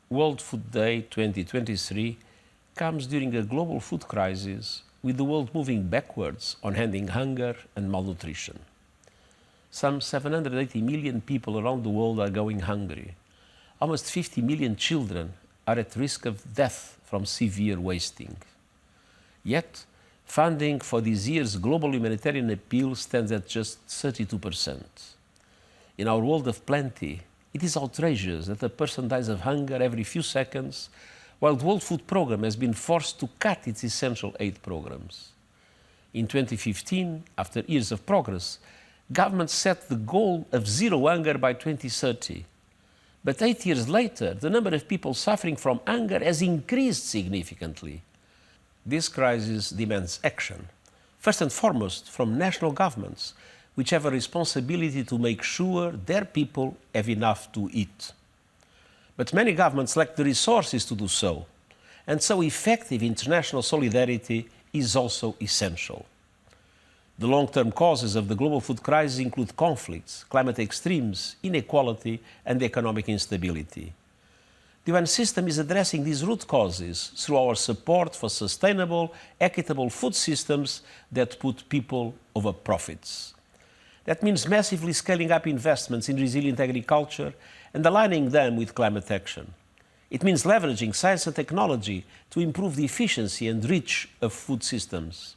World Food Day 2023 comes during a global food crisis with the world moving backwards on ending hunger and malnutrition. Some 780 million people around the world are going hungry. Almost 50 million children are at risk of death from severe wasting. Yet, funding for this year's global humanitarian appeal stands at just 32%. In our world of plenty, it is outrageous that a person dies of hunger every few seconds, while the World Food Programme has been forced to cut its essential aid programs. In 2015, after years of progress, governments set the goal of zero hunger by 2030. But 8 years later, the number of people suffering from hunger has increased significantly. This crisis demands action, first and foremost from national governments, which have a responsibility to make sure their people have enough to eat. But many governments lack the resources to do so, and so effective international solidarity is also essential. The long-term causes of the global food crisis include conflicts, climate extremes, inequality, and economic instability. The UN system is addressing these root causes through our support for sustainable, equitable food systems that put people over profits. That means massively scaling up investments in resilient agriculture and aligning them with climate action. It means leveraging science and technology to improve the efficiency and reach of food systems.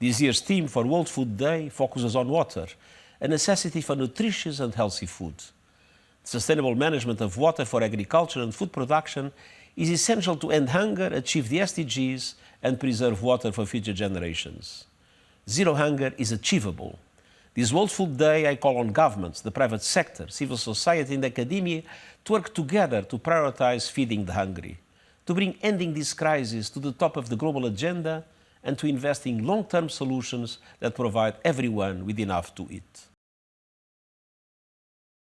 This year's theme for World Food Day focuses on water, a necessity for nutritious and healthy food. Sustainable management of water for agriculture and food production is essential to end hunger, achieve the SDGs, and preserve water for future generations. Zero hunger is achievable. This World Food Day, I call on governments, the private sector, civil society and academia to work together to prioritize feeding the hungry, to bring ending this crisis to the top of the global agenda, and to invest in long-term solutions that provide everyone with enough to eat.